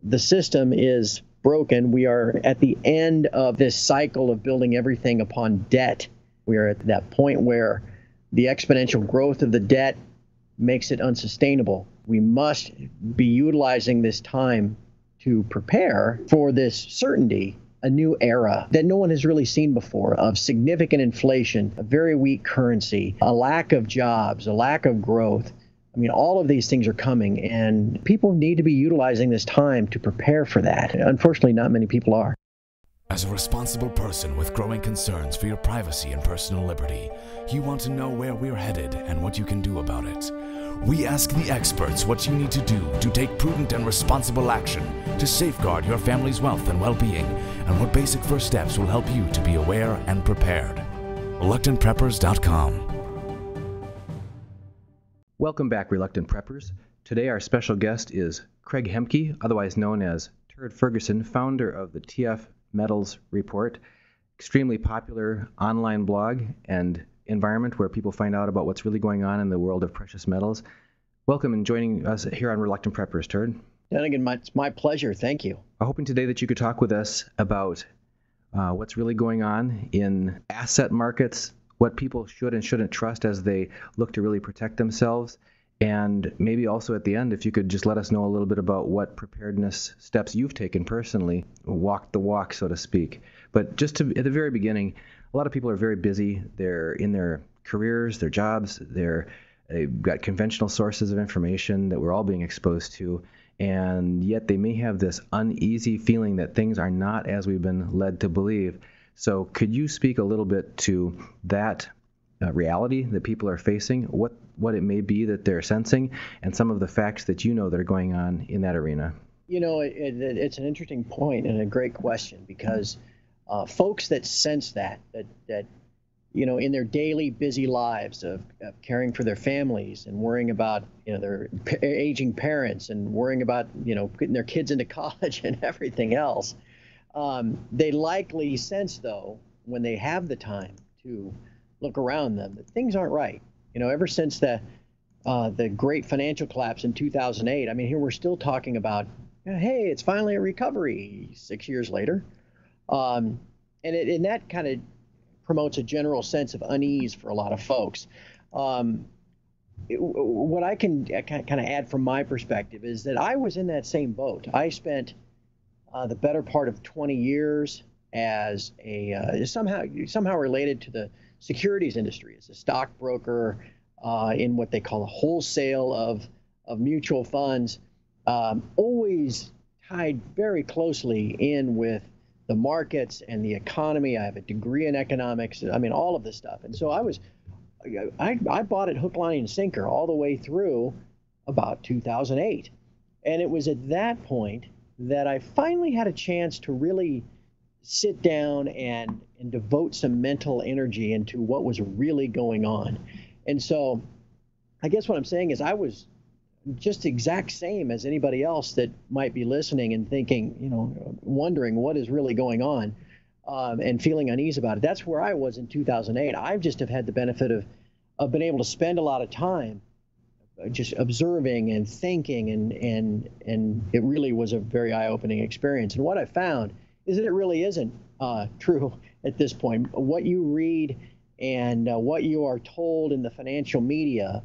the system is broken. We are at the end of this cycle of building everything upon debt. We are at that point where the exponential growth of the debt makes it unsustainable. We must be utilizing this time to prepare for this certainty, a new era that no one has really seen before, of significant inflation, a very weak currency, a lack of jobs, a lack of growth. I mean, all of these things are coming, and people need to be utilizing this time to prepare for that. Unfortunately, not many people are. As a responsible person with growing concerns for your privacy and personal liberty, you want to know where we're headed and what you can do about it. We ask the experts what you need to do to take prudent and responsible action to safeguard your family's wealth and well-being, and what basic first steps will help you to be aware and prepared. ReluctantPreppers.com. Welcome back, Reluctant Preppers. Today our special guest is Craig Hemke, otherwise known as Turd Ferguson, founder of the TF Metals Report, extremely popular online blog and environment where people find out about what's really going on in the world of precious metals. Welcome and joining us here on Reluctant Preppers, Turd. Again, it's my pleasure. Thank you. I'm hoping today that you could talk with us about what's really going on in asset markets, what people should and shouldn't trust as they look to really protect themselves, and maybe also at the end, if you could just let us know a little bit about what preparedness steps you've taken personally, walk the walk, so to speak. But just at the very beginning, a lot of people are very busy. They're in their careers, their jobs, they've got conventional sources of information that we're all being exposed to, and yet they may have this uneasy feeling that things are not as we've been led to believe. So could you speak a little bit to that reality that people are facing, what it may be that they're sensing, and some of the facts that you know that are going on in that arena? You know, it's an interesting point and a great question, because folks that sense that you know, in their daily busy lives of caring for their families and worrying about, you know, their aging parents and worrying about, you know, getting their kids into college and everything else, they likely sense, though, when they have the time to look around them, that things aren't right. You know, ever since the great financial collapse in 2008, I mean, here we're still talking about, hey, it's finally a recovery 6 years later. And that kind of promotes a general sense of unease for a lot of folks. What I can kind of add from my perspective is that I was in that same boat. I spent the better part of 20 years as a somehow related to the securities industry, as a stockbroker in what they call a wholesale of mutual funds, always tied very closely in with the markets and the economy. I have a degree in economics. I mean, all of this stuff. And so I bought it hook, line, and sinker all the way through about 2008. And it was at that point that I finally had a chance to really sit down and devote some mental energy into what was really going on. And so I guess what I'm saying is I was just the exact same as anybody else that might be listening and thinking, you know, wondering what is really going on and feeling uneasy about it. That's where I was in 2008. I just have had the benefit of being able to spend a lot of time just observing and thinking, and it really was a very eye-opening experience. And what I found is that it really isn't true at this point. What you read and what you are told in the financial media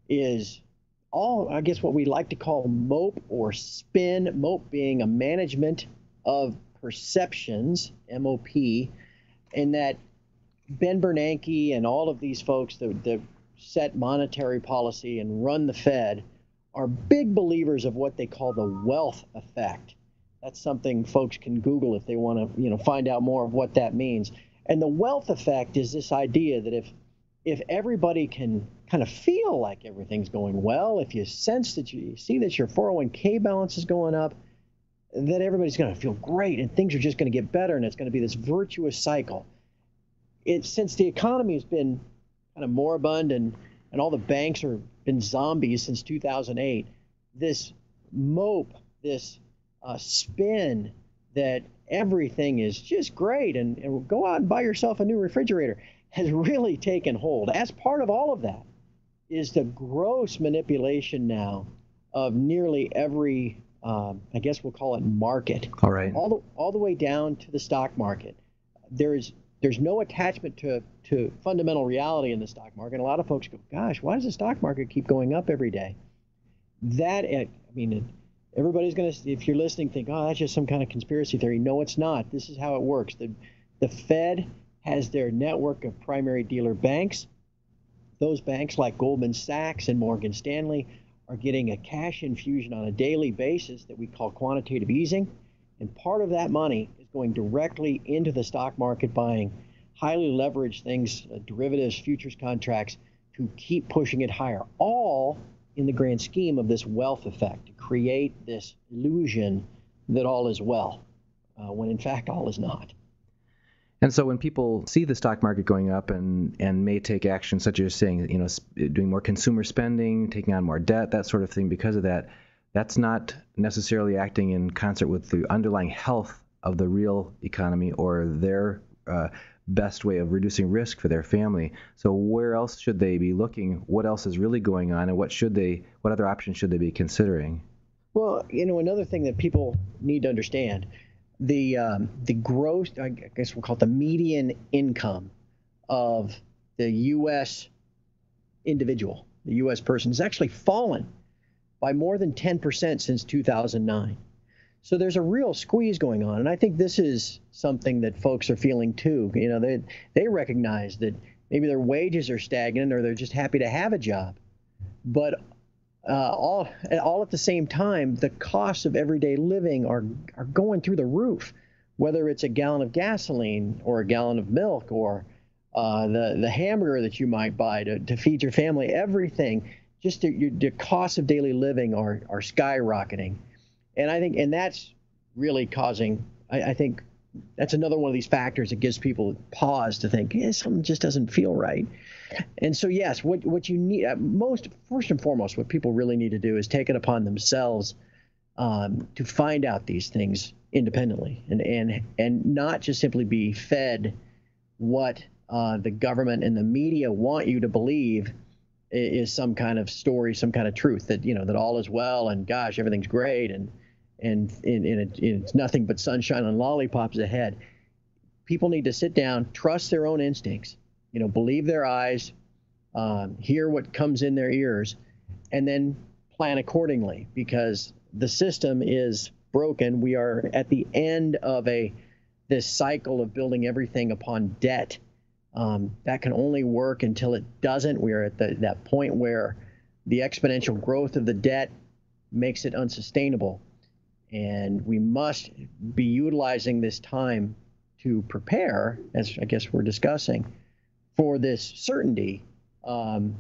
is all, I guess, what we like to call mope or spin, mope being a management of perceptions, MOP, and that Ben Bernanke and all of these folks that set monetary policy and run the Fed are big believers of what they call the wealth effect. That's something folks can Google if they want to, you know, find out more of what that means. And the wealth effect is this idea that if everybody can kind of feel like everything's going well, if you sense that you see that your 401k balance is going up, that everybody's going to feel great and things are just going to get better, and it's going to be this virtuous cycle. Since the economy has been kind of moribund and all the banks have been zombies since 2008, this mope, this spin that everything is just great and go out and buy yourself a new refrigerator has really taken hold. As part of all of that is the gross manipulation now of nearly every I guess we'll call it market. All right. All the way down to the stock market. There's no attachment to fundamental reality in the stock market. And a lot of folks go, gosh, why does the stock market keep going up every day? Everybody's going to, if you're listening, think, oh, that's just some kind of conspiracy theory. No, it's not. This is how it works. The Fed has their network of primary dealer banks. Those banks, like Goldman Sachs and Morgan Stanley, are getting a cash infusion on a daily basis that we call quantitative easing. And part of that money is going directly into the stock market, buying highly leveraged things, derivatives, futures contracts, to keep pushing it higher, all in the grand scheme of this wealth effect, to create this illusion that all is well, when in fact all is not. And so when people see the stock market going up and may take action, such as saying, doing more consumer spending, taking on more debt, that sort of thing, because of that, that's not necessarily acting in concert with the underlying health of the real economy or their best way of reducing risk for their family. So where else should they be looking? What else is really going on, and what other options should they be considering? Well, another thing that people need to understand, the gross, I guess we'll call it the median income of the U.S. individual, the U.S. person, has actually fallen by more than 10% since 2009. So there's a real squeeze going on, and I think this is something that folks are feeling too. They recognize that maybe their wages are stagnant, or they're just happy to have a job, but all at the same time, the costs of everyday living are going through the roof. Whether it's a gallon of gasoline or a gallon of milk or the hamburger that you might buy to feed your family, everything, just the costs of daily living are skyrocketing. And that's really causing, I think that's another one of these factors that gives people pause to think, something just doesn't feel right. And so, yes, what you need first and foremost, what people really need to do is take it upon themselves to find out these things independently and not just simply be fed what the government and the media want you to believe is some kind of story, some kind of truth that that all is well and gosh, everything's great and it's nothing but sunshine and lollipops ahead. People need to sit down, trust their own instincts, believe their eyes, hear what comes in their ears, and then plan accordingly, because the system is broken. We are at the end of this cycle of building everything upon debt. That can only work until it doesn't. We are at that point where the exponential growth of the debt makes it unsustainable. And we must be utilizing this time to prepare, as I guess we're discussing, for this certainty of,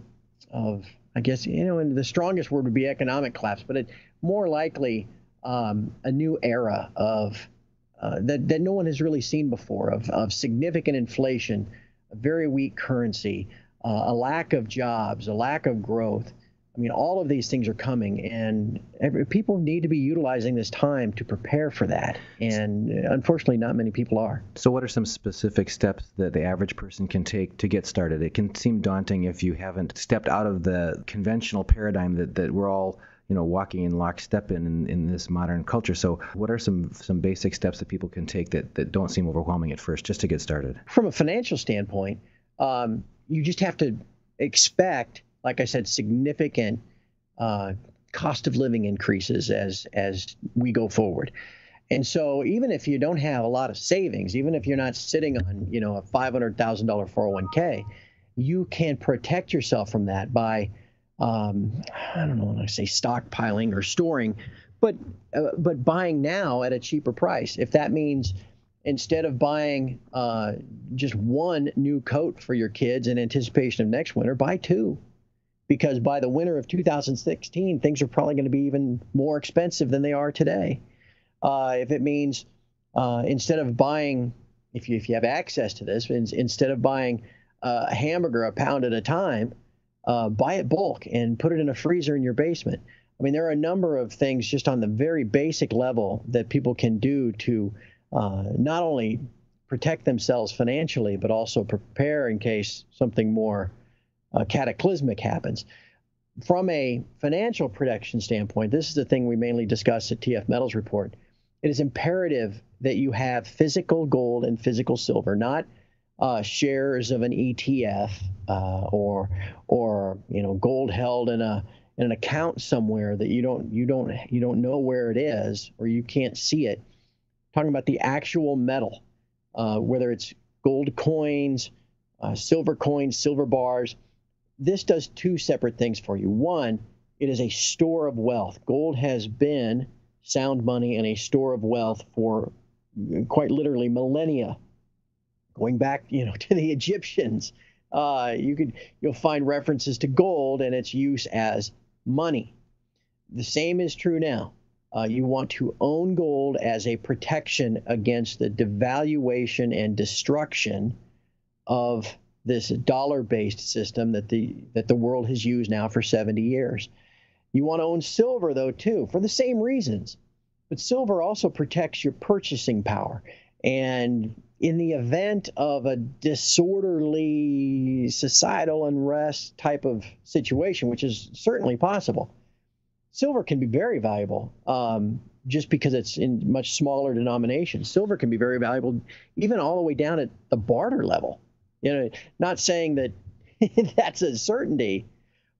I guess, and the strongest word would be economic collapse, but more likely a new era of that no one has really seen before, of significant inflation, a very weak currency, a lack of jobs, a lack of growth. I mean, all of these things are coming, and people need to be utilizing this time to prepare for that. And unfortunately, not many people are. So what are some specific steps that the average person can take to get started? It can seem daunting if you haven't stepped out of the conventional paradigm that we're all walking in lockstep in this modern culture. So what are some basic steps that people can take that don't seem overwhelming at first, just to get started? From a financial standpoint, you just have to expect, like I said, significant cost of living increases as we go forward. And so even if you don't have a lot of savings, even if you're not sitting on a $500,000 401k, you can protect yourself from that by I don't know when I say stockpiling or storing, but buying now at a cheaper price. If that means instead of buying just one new coat for your kids in anticipation of next winter, buy two. Because by the winter of 2016, things are probably going to be even more expensive than they are today. If it means instead of buying, if you have access to this, instead of buying a hamburger a pound at a time, buy it bulk and put it in a freezer in your basement. I mean, there are a number of things just on the very basic level that people can do to not only protect themselves financially, but also prepare in case something more cataclysmic happens. from a financial protection standpoint, this is the thing we mainly discuss at TF Metals Report. It is imperative that you have physical gold and physical silver, not shares of an ETF or gold held in an account somewhere that you don't know where it is or you can't see it. Talking about the actual metal, whether it's gold coins, silver bars. This does two separate things for you. One, it is a store of wealth. Gold has been sound money and a store of wealth for quite literally millennia. Going back, to the Egyptians, you'll find references to gold and its use as money. The same is true now. You want to own gold as a protection against the devaluation and destruction of this dollar-based system that the world has used now for 70 years. You want to own silver, though, too, for the same reasons. But silver also protects your purchasing power. And in the event of a disorderly societal unrest type of situation, which is certainly possible, silver can be very valuable just because it's in much smaller denominations. Silver can be very valuable even all the way down at the barter level. Not saying that that's a certainty,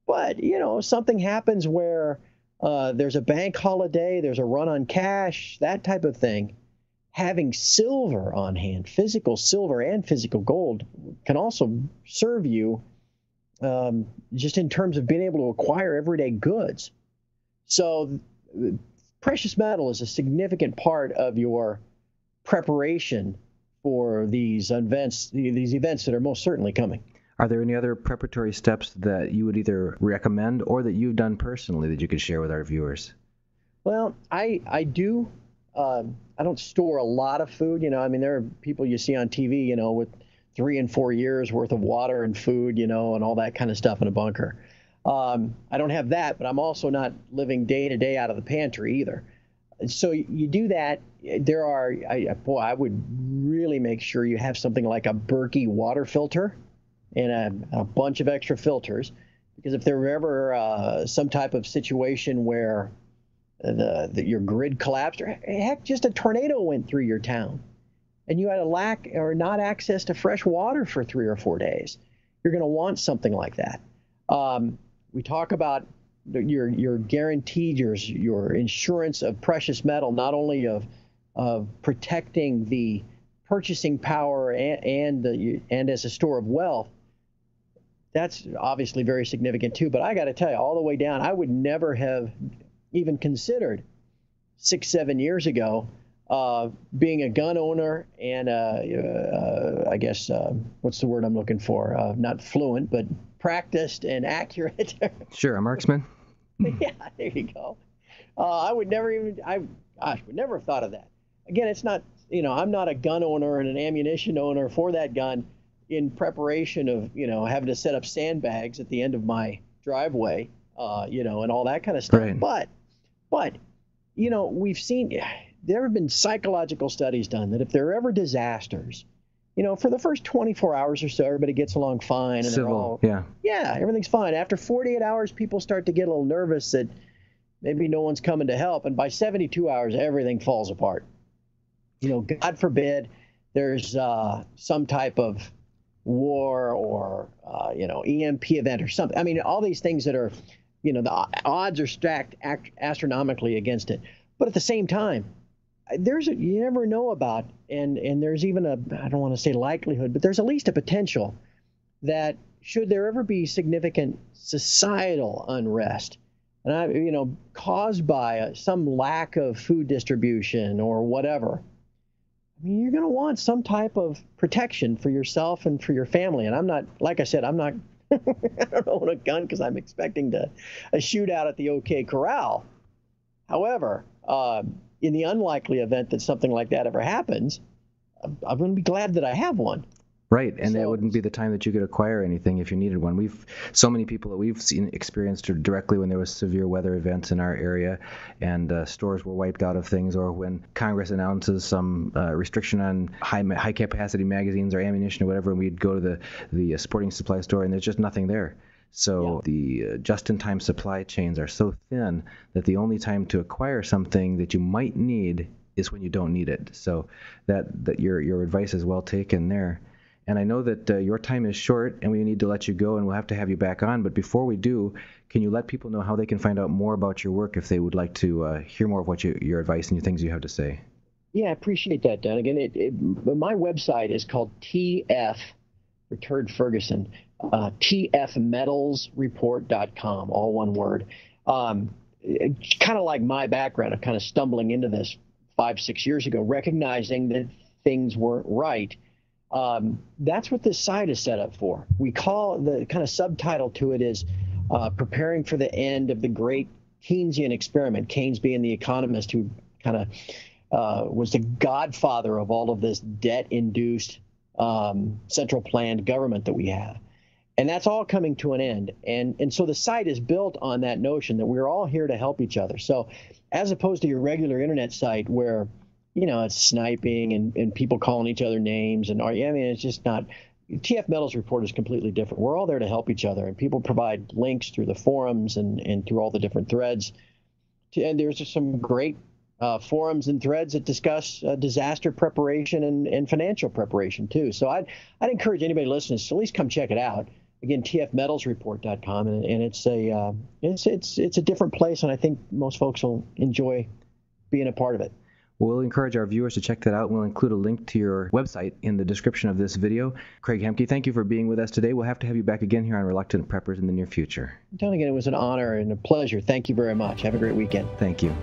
but, something happens where there's a bank holiday, there's a run on cash, that type of thing. Having silver on hand, physical silver and physical gold, can also serve you just in terms of being able to acquire everyday goods. So precious metal is a significant part of your preparation for these events that are most certainly coming. Are there any other preparatory steps that you would either recommend or that you've done personally that you could share with our viewers? Well, I do. I don't store a lot of food. There are people you see on TV, with 3 and 4 years worth of water and food, and all that kind of stuff in a bunker. I don't have that, but I'm also not living day to day out of the pantry either. So you do that. I would really make sure you have something like a Berkey water filter and a bunch of extra filters, because if there were ever some type of situation where your grid collapsed, or heck, just a tornado went through your town, and you had a lack or not access to fresh water for 3 or 4 days, you're going to want something like that. We talk about your guaranteed, your insurance of precious metal, not only of protecting the purchasing power and as a store of wealth. That's obviously very significant too. But I got to tell you, all the way down, I would never have even considered 6-7 years ago being a gun owner and I guess what's the word I'm looking for? Not fluent, but practiced and accurate. Sure, a marksman. Yeah, there you go. I would never have thought of that. Again, it's not, I'm not a gun owner and an ammunition owner for that gun in preparation of, having to set up sandbags at the end of my driveway, and all that kind of stuff. Right. But, we've seen, there have been psychological studies done that if there are ever disasters, for the first 24 hours or so, everybody gets along fine. And everything's fine. After 48 hours, people start to get a little nervous that maybe no one's coming to help. And by 72 hours, everything falls apart. God forbid there's some type of war or, EMP event or something. All these things that are, the odds are stacked astronomically against it. But at the same time, you never know about, and there's even I don't want to say likelihood, but there's at least a potential that should there ever be significant societal unrest, and caused by some lack of food distribution or whatever, you're going to want some type of protection for yourself and for your family. And I'm not, like I said, I don't own a gun because I'm expecting a shootout at the OK Corral. However, in the unlikely event that something like that ever happens, I'm going to be glad that I have one. Right, and that wouldn't be the time that you could acquire anything if you needed one. So many people that we've seen experienced directly when there was severe weather events in our area, and stores were wiped out of things, or when Congress announces some restriction on high capacity magazines or ammunition or whatever, and we'd go to the sporting supply store and there's just nothing there. So the just-in-time supply chains are so thin that the only time to acquire something that you might need is when you don't need it. So that your advice is well taken there. And I know that your time is short and we need to let you go, and we'll have to have you back on. But before we do, can you let people know how they can find out more about your work if they would like to hear more of what your advice and your things you have to say? Yeah, I appreciate that, Don. Again, my website is called TF for Turd Ferguson, tfmetalsreport.com, all one word. Kind of like my background of kind of stumbling into this 5-6 years ago, recognizing that things weren't right. That's what this site is set up for. We call the kind of subtitle to it is preparing for the end of the great Keynesian experiment, Keynes being the economist who kind of was the godfather of all of this debt-induced central planned government that we have. And that's all coming to an end. And so the site is built on that notion that we're all here to help each other. So as opposed to your regular internet site where, it's sniping and people calling each other names it's just not. TF Metals Report is completely different. We're all there to help each other, and people provide links through the forums and through all the different threads. And there's just some great forums and threads that discuss disaster preparation and financial preparation too. So I'd encourage anybody listening to at least come check it out. Again, tfmetalsreport.com, and it's a different place, and I think most folks will enjoy being a part of it. We'll encourage our viewers to check that out. We'll include a link to your website in the description of this video. Craig Hemke, thank you for being with us today. We'll have to have you back again here on Reluctant Preppers in the near future. Don, again, it was an honor and a pleasure. Thank you very much. Have a great weekend. Thank you.